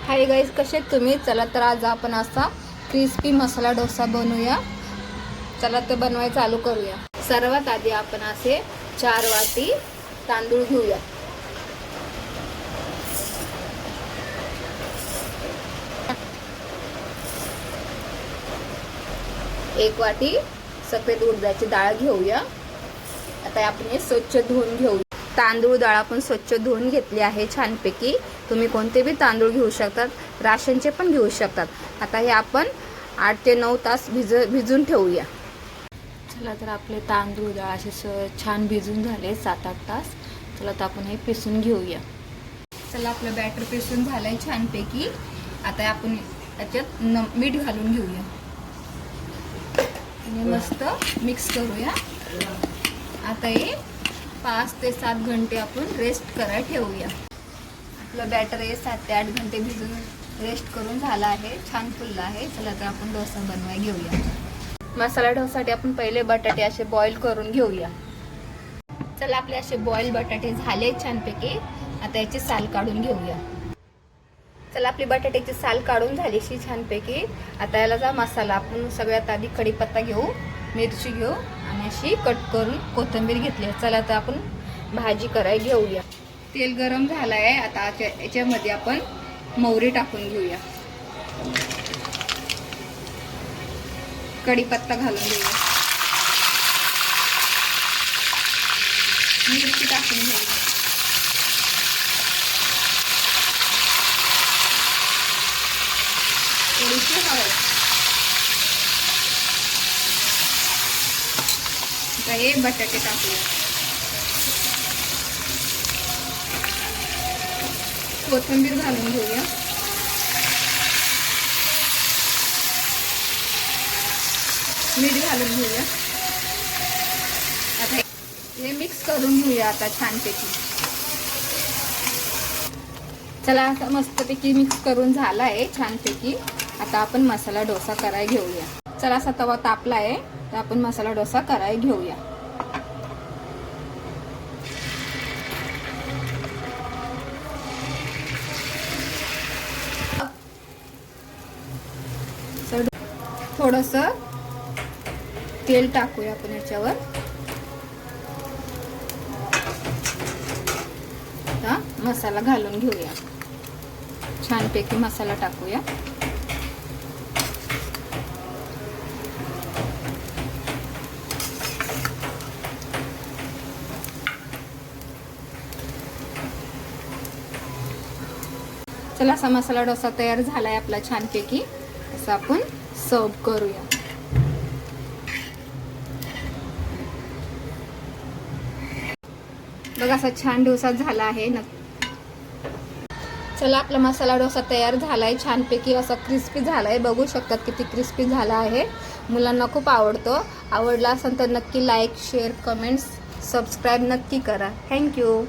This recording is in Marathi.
हाय गाईज, कसे तुम्ही? चला तर आज आपण असा क्रिस्पी मसाला डोसा बनवूया. चला तर बनवायला चालू करूया. सर्वात आधी आपण असे 4 वाटी तांदूळ घेऊया. एक वाटी सफेद उडदाची डाळ घेऊया. आता आपण हे स्वच्छ धुवून घेऊ. तांदूळ डाळ आपण स्वच्छ धुवून घेतली आहे छानपैकी. तुम्ही कोणते बी तांदूळ घेऊ शकतात, राशनचे पण घेऊ शकतात. आता हे आपण 8 ते 9 तास भिजून ठेवूया. चला तर आपले तांदूळ डाळ असे छान भिजून झाले 7-8 तास. चला तर आपण हे पिसून घेऊया. चला आपलं बॅटर पिसून झालंय छानपैकी. आता आपण याच्यात मीठ घालून घेऊया आणि मस्त मिक्स करूया. आता हे 5 ते 7 घंटे आपण रेस्ट करायला ठेवूया. आपलं बॅटर हे 7 ते 8 घंटे भिजून रेस्ट करून झाला आहे. छान फुलला आहे. चला तर आपण डोसा बनवायला घेऊया. मसाला डोसासाठी आपण पहिले बटाटे असे बॉईल करून घेऊया. चला आपले असे बॉईल बटाटे झाले छानपैकी. आता याची साल काढून घेऊया. चला आपली बटाट्याची साल काढून झालीशी छानपैकी. आता याला जा मसाला आपण सगळ्यात आधी कढीपत्ता घेऊ, मिरची घेऊ आणि अशी कट करून कोथिंबीर घेतली. चला तर आपण भाजी करायला घेऊया. तेल गरम झालं आहे. आता याच्यामध्ये आपण मोहरी टाकून घेऊया. कढीपत्ता घालून घेऊया. मिरची टाकून घेऊया. थोडीशी हळद. आता हे बटाटे टाकूया. कोथिंबीर घालून घेऊया. मीठ घालून घेऊया. आता हे मिक्स करून घेऊया आता छानपैकी. चला आता मस्तपैकी मिक्स करून झाला आहे छानपैकी. आता आपण मसाला डोसा करायला घेऊया. चला असा तवा तापला आहे तर आपण मसाला डोसा करायला घेऊया. थोडस तेल टाकूया आपण याच्यावर. आता मसाला घालून घेऊया. छानपैकी मसाला टाकूया. चला असा मसाला डोसा तयार झालाय आपला छानपैकी. असं आपण सर्व करूया. बघा असा छान डोसा झाला आहे ना. चला आपला मसाला डोसा तयार झालाय छानपैकी. असा क्रिस्पी झालाय. बघू शकतात किती क्रिस्पी झाला आहे. मुलांना खूप आवडतो. आवडला असेल तर नक्की लाईक, शेअर, कमेंट्स, सबस्क्राईब नक्की करा. थँक्यू.